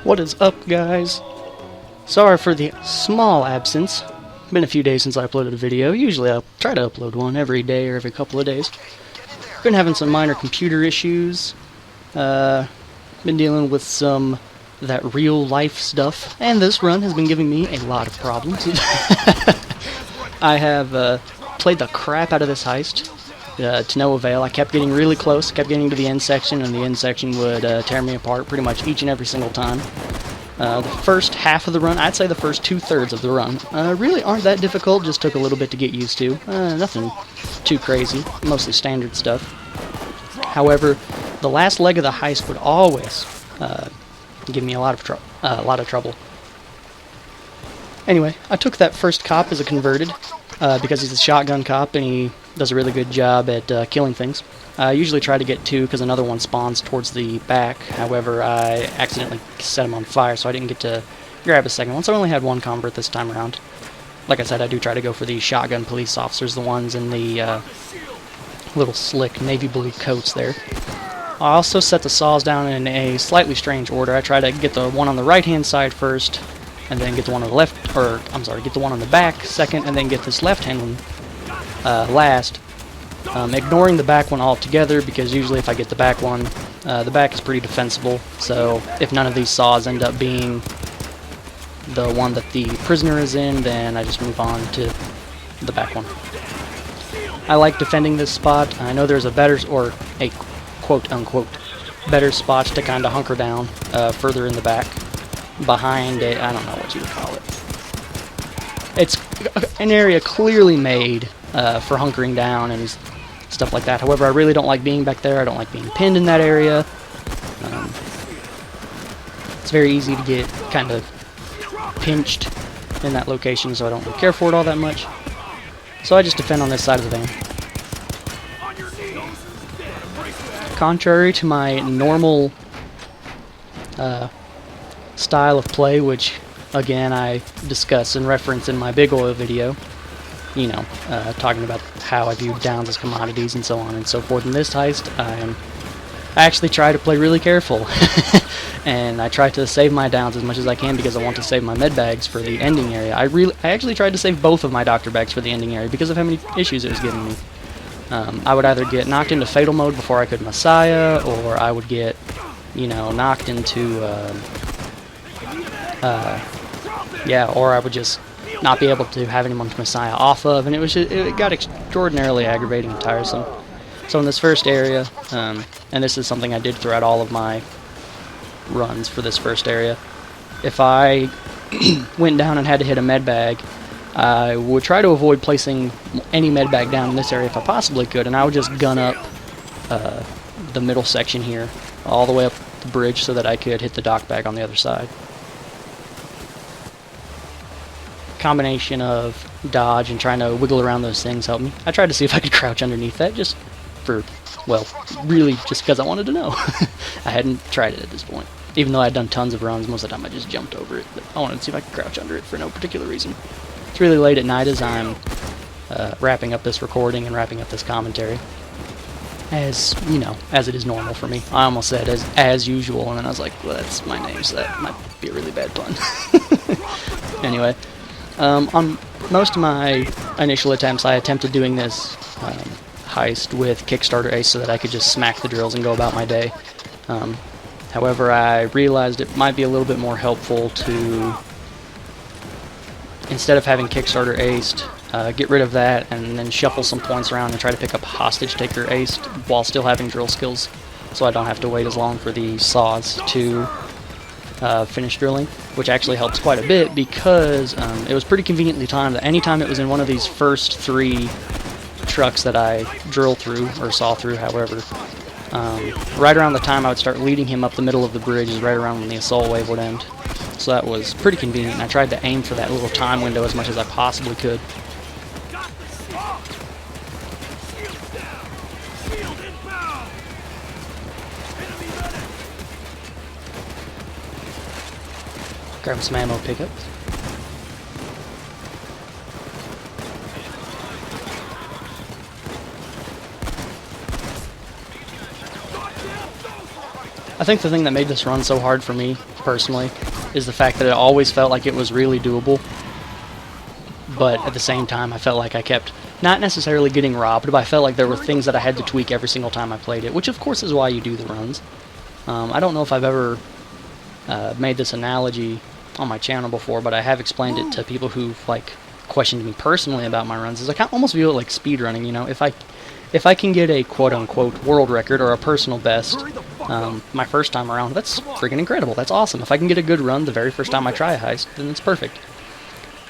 What is up, guys? Sorry for the small absence. Been a few days since I uploaded a video. Usually I try to upload one every day or every couple of days. Been having some minor computer issues. Been dealing with some of that real life stuff. And this run has been giving me a lot of problems. I have played the crap out of this heist. To no avail. I kept getting really close, kept getting to the end section, and the end section would tear me apart pretty much each and every single time. The first half of the run, I'd say the first 2/3 of the run, really aren't that difficult, just took a little bit to get used to. Nothing too crazy, mostly standard stuff. However, the last leg of the heist would always give me a lot of trouble. Anyway, I took that first cop as a converted, because he's a shotgun cop and he does a really good job at killing things. I usually try to get two because another one spawns towards the back. However, I accidentally set him on fire, so I didn't get to grab a second one, so I only had one convert this time around. Like I said, I do try to go for the shotgun police officers, the ones in the little slick navy blue coats there. I also set the saws down in a slightly strange order. I try to get the one on the right-hand side first, and then get the one on the left, or I'm sorry, get the one on the back second, and then get this left-hand one last. Ignoring the back one altogether, because usually if I get the back one, the back is pretty defensible, so if none of these saws end up being the one that the prisoner is in, then I just move on to the back one. I like defending this spot. I know there's a better, or a quote-unquote better spot to kind of hunker down further in the back, behind a, I don't know what you would call it. It's an area clearly made for hunkering down and stuff like that. However, I really don't like being back there. I don't like being pinned in that area. It's very easy to get kind of pinched in that location, so I don't really care for it all that much. So I just defend on this side of the van. Contrary to my normal style of play, which again I discuss and reference in my big oil video, you know, talking about how I view downs as commodities and so on and so forth. In this heist, I actually try to play really careful, and I try to save my downs as much as I can because I want to save my med bags for the ending area. I actually tried to save both of my doctor bags for the ending area because of how many issues it was giving me. I would either get knocked into fatal mode before I could Messiah, or I would get, you know, knocked into, yeah, or I would just not be able to have anyone to Messiah off of, and it got extraordinarily aggravating and tiresome. So in this first area, and this is something I did throughout all of my runs for this first area, if I went down and had to hit a med bag, I would try to avoid placing any med bag down in this area if I possibly could, and I would just gun up the middle section here, all the way up the bridge so that I could hit the dock bag on the other side. Combination of dodge and trying to wiggle around those things helped me. I tried to see if I could crouch underneath that, just for, well, really just because I wanted to know. I hadn't tried it at this point. Even though I had done tons of runs, most of the time I just jumped over it, but I wanted to see if I could crouch under it for no particular reason. It's really late at night as I'm wrapping up this recording and wrapping up this commentary. As, you know, as it is normal for me. I almost said as usual, and then I was like, well, that's my name, so that might be a really bad pun. Anyway, on most of my initial attempts, I attempted doing this heist with Kickstarter Ace so that I could just smack the drills and go about my day. However, I realized it might be a little bit more helpful to, instead of having Kickstarter aced, get rid of that and then shuffle some points around and try to pick up Hostage Taker aced while still having drill skills, so I don't have to wait as long for the saws to finish drilling, which actually helps quite a bit because it was pretty conveniently timed that anytime it was in one of these first 3 trucks that I drill through, or saw through, however, right around the time I would start leading him up the middle of the bridge is right around when the assault wave would end. So that was pretty convenient, and I tried to aim for that little time window as much as I possibly could. Grab some ammo pickups. I think the thing that made this run so hard for me, personally, is the fact that it always felt like it was really doable. But at the same time, I felt like I kept not necessarily getting robbed, but I felt like there were things that I had to tweak every single time I played it, which of course is why you do the runs. I don't know if I've ever made this analogy on my channel before, but I have explained it to people who've like questioned me personally about my runs. Is I kind of almost view it like speedrunning. You know, if I can get a quote-unquote world record or a personal best my first time around, that's freaking incredible. That's awesome. If I can get a good run the very first time I try a heist, then it's perfect.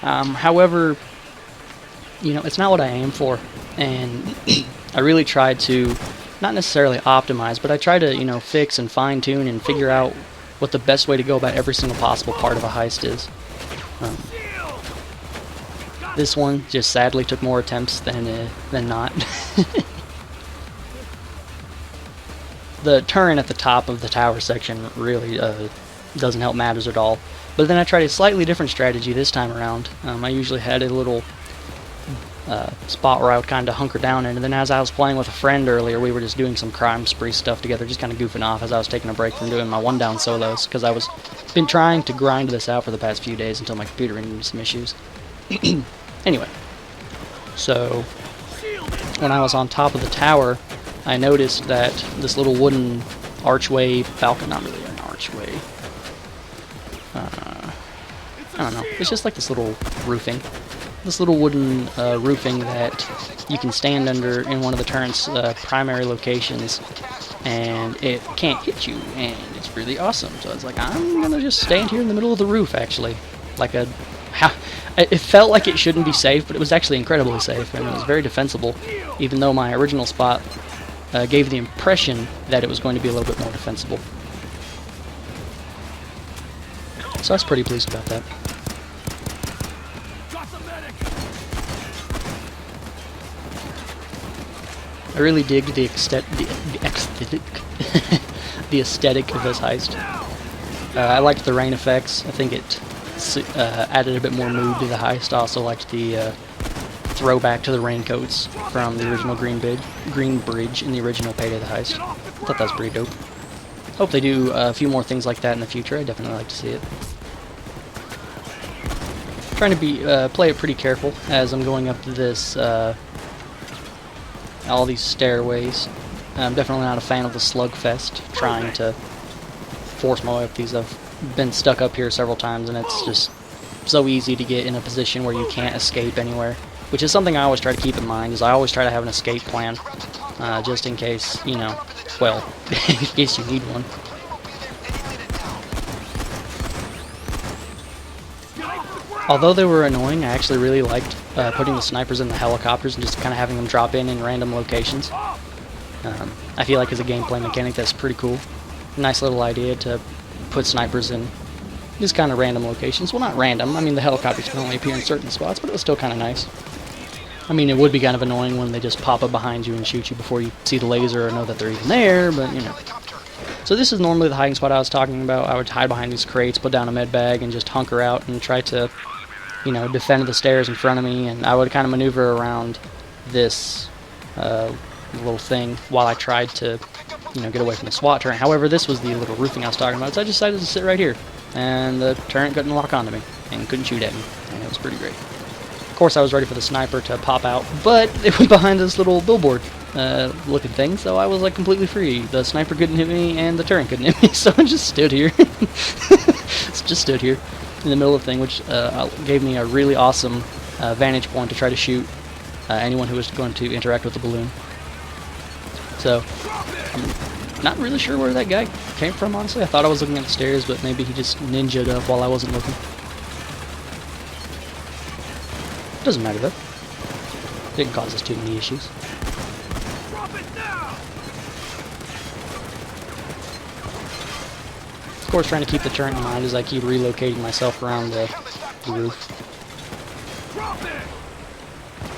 However, you know, it's not what I aim for, and I really try to not necessarily optimize, but I try to, you know, fix and fine-tune and figure out what the best way to go about every single possible part of a heist is. This one just sadly took more attempts than not. The turn at the top of the tower section really doesn't help matters at all. But then I tried a slightly different strategy this time around. I usually had a little spot where I would kind of hunker down in, and then as I was playing with a friend earlier, we were just doing some crime spree stuff together, just kind of goofing off as I was taking a break from doing my one-down solos, because I was been trying to grind this out for the past few days until my computer ran into some issues. Anyway, so when I was on top of the tower, I noticed that this little wooden archway balcony, not really an archway, I don't know, it's just like this little roofing. This little wooden roofing that you can stand under in one of the turret's primary locations, and it can't hit you, and it's really awesome. So I was like, I'm gonna just stand here in the middle of the roof, actually. Like a... It felt like it shouldn't be safe, but it was actually incredibly safe, and it was very defensible, even though my original spot gave the impression that it was going to be a little bit more defensible. So I was pretty pleased about that. I really digged the aesthetic of this heist. I liked the rain effects. I think it added a bit more mood to the heist. I also liked the throwback to the raincoats from the original Green Bridge in the original Payday the Heist. I thought that was pretty dope. Hope they do a few more things like that in the future. I'd definitely like to see it. Trying to play it pretty careful as I'm going up this all these stairways. I'm definitely not a fan of the slugfest, trying to force my way up these. I've been stuck up here several times, and it's just so easy to get in a position where you can't escape anywhere, which is something I always try to keep in mind, is I always try to have an escape plan, just in case, you know, well, in case you need one. Although they were annoying, I actually really liked putting the snipers in the helicopters and just kind of having them drop in random locations. I feel like as a gameplay mechanic that's pretty cool. Nice little idea to put snipers in just kind of random locations. Well, not random. I mean, the helicopters can only appear in certain spots, but it was still kind of nice. I mean, it would be kind of annoying when they just pop up behind you and shoot you before you see the laser or know that they're even there, but, you know. So this is normally the hiding spot I was talking about. I would hide behind these crates, put down a med bag, and just hunker out and try to, you know, defend the stairs in front of me, and I would kind of maneuver around this little thing while I tried to, you know, get away from the SWAT turret. However, this was the little roofing I was talking about, so I decided to sit right here, and the turret couldn't lock onto me and couldn't shoot at me, and it was pretty great. Of course, I was ready for the sniper to pop out, but it was behind this little billboard looking thing, so I was like completely free. The sniper couldn't hit me, and the turret couldn't hit me, so I just stood here. Just stood here in the middle of the thing, which gave me a really awesome vantage point to try to shoot anyone who was going to interact with the balloon. So, I'm not really sure where that guy came from, honestly. I thought I was looking at the stairs, but maybe he just ninja'd up while I wasn't looking. Doesn't matter, though. Didn't cause us too many issues. Of course, trying to keep the turret in mind as I keep relocating myself around the roof.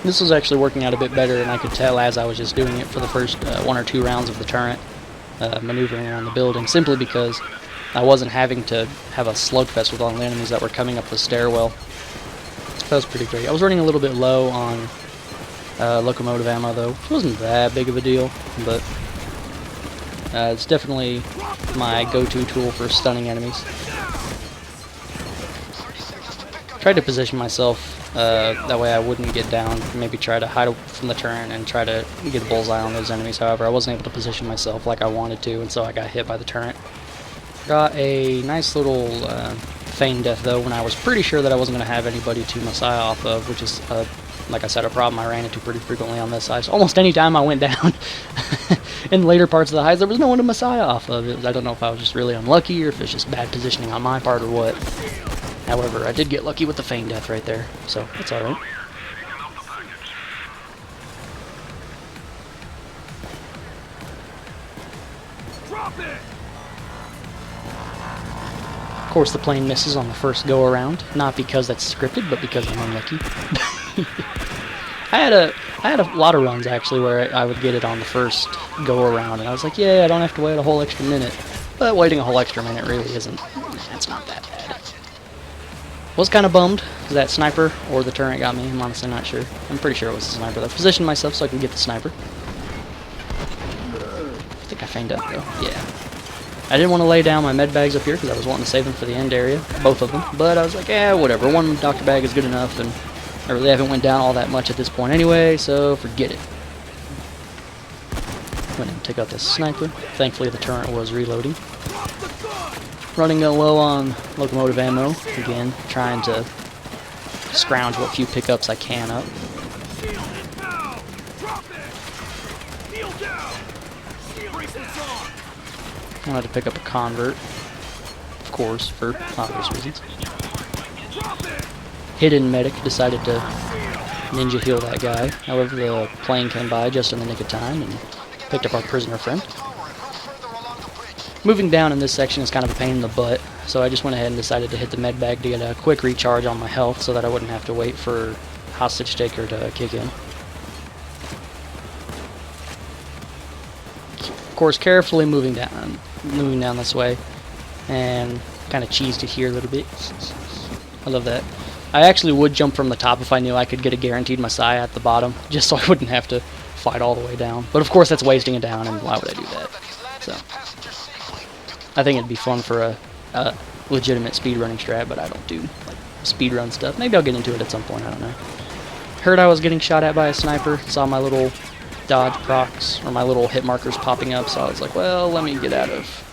This was actually working out a bit better, and I could tell as I was just doing it for the first 1 or 2 rounds of the turret, maneuvering around the building, simply because I wasn't having to have a slugfest with all the enemies that were coming up the stairwell. That was pretty great. I was running a little bit low on locomotive ammo, though. It wasn't that big of a deal, but It's definitely my go-to tool for stunning enemies. Tried to position myself that way I wouldn't get down, maybe try to hide from the turret and try to get a bullseye on those enemies. However, I wasn't able to position myself like I wanted to, and so I got hit by the turret. Got a nice little feign death though, when I was pretty sure that I wasn't going to have anybody to Messiah off of, which is, like I said, a problem I ran into pretty frequently on this side. So almost any time I went down in later parts of the heights, there was no one to Messiah off of. I don't know if I was just really unlucky or if it's just bad positioning on my part or what. However, I did get lucky with the feign death right there, so it's alright. Of course, the plane misses on the first go-around, not because that's scripted, but because I'm unlucky. I had a lot of runs, actually, where I would get it on the first go-around, and I was like, yeah, I don't have to wait a whole extra minute. But waiting a whole extra minute really isn't, it's not that bad. Was kind of bummed because that sniper or the turret got me. I'm honestly not sure. I'm pretty sure it was the sniper. I positioned myself so I can get the sniper. I think I feigned up though. Yeah. I didn't want to lay down my med bags up here because I was wanting to save them for the end area, both of them. But I was like, yeah, whatever. One doctor bag is good enough, and I really haven't went down all that much at this point anyway, so forget it. Went and took out this sniper. Thankfully, the turret was reloading. Running low on locomotive ammo, again, trying to scrounge what few pickups I can up. I wanted to pick up a convert, of course, for obvious reasons. Hidden medic decided to ninja heal that guy. However, the plane came by just in the nick of time and picked up our prisoner friend. Moving down in this section is kind of a pain in the butt, so I just went ahead and decided to hit the med bag to get a quick recharge on my health so that I wouldn't have to wait for hostage taker to kick in. Of course, carefully moving down this way, and kind of cheesed it here a little bit. I love that. I actually would jump from the top if I knew I could get a guaranteed Messiah at the bottom, just so I wouldn't have to fight all the way down. But of course, that's wasting it down, and why would I do that? So I think it'd be fun for a legitimate speedrunning strat, but I don't do like speedrun stuff. Maybe I'll get into it at some point, I don't know. Heard I was getting shot at by a sniper, saw my little dodge procs, or my little hit markers popping up, so I was like, well, let me get out of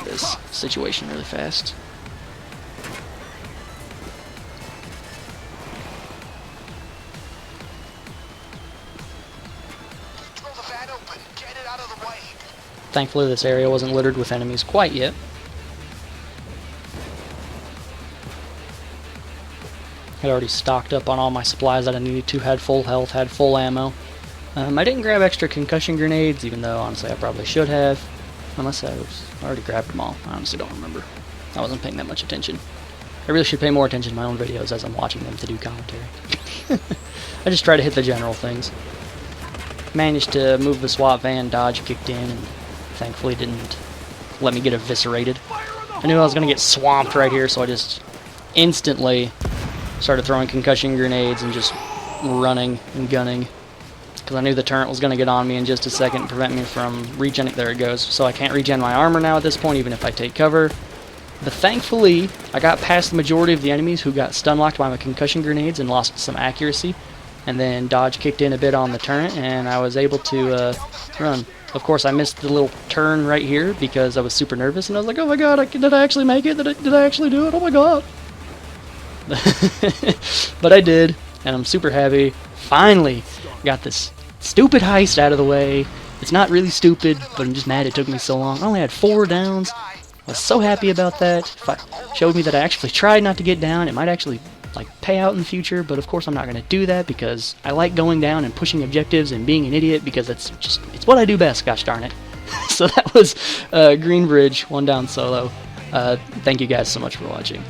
this situation really fast. Thankfully, this area wasn't littered with enemies quite yet. Had already stocked up on all my supplies that I needed to, had full health, had full ammo. I didn't grab extra concussion grenades, even though, honestly, I probably should have. Unless I already grabbed them all. I honestly don't remember. I wasn't paying that much attention. I really should pay more attention to my own videos as I'm watching them to do commentary. I just try to hit the general things. Managed to move the SWAT van, dodge kicked in, and thankfully didn't let me get eviscerated. I knew I was going to get swamped right here, so I just instantly started throwing concussion grenades and just running and gunning. Because I knew the turret was going to get on me in just a second and prevent me from regening. There it goes. So I can't regen my armor now at this point, even if I take cover. But thankfully, I got past the majority of the enemies who got stun locked by my concussion grenades and lost some accuracy. And then dodge kicked in a bit on the turret, and I was able to run. Of course, I missed the little turn right here because I was super nervous, and I was like, oh my god, did I actually make it? Did I actually do it? Oh my god. But I did, and I'm super happy. Finally got this stupid heist out of the way. It's not really stupid, but I'm just mad it took me so long. I only had 4 downs. I was so happy about that. If it showed me that I actually tried not to get down, it might actually pay out in the future, but of course I'm not going to do that because I like going down and pushing objectives and being an idiot because it's what I do best, gosh darn it. So that was Green Bridge, 1 down solo. Thank you guys so much for watching.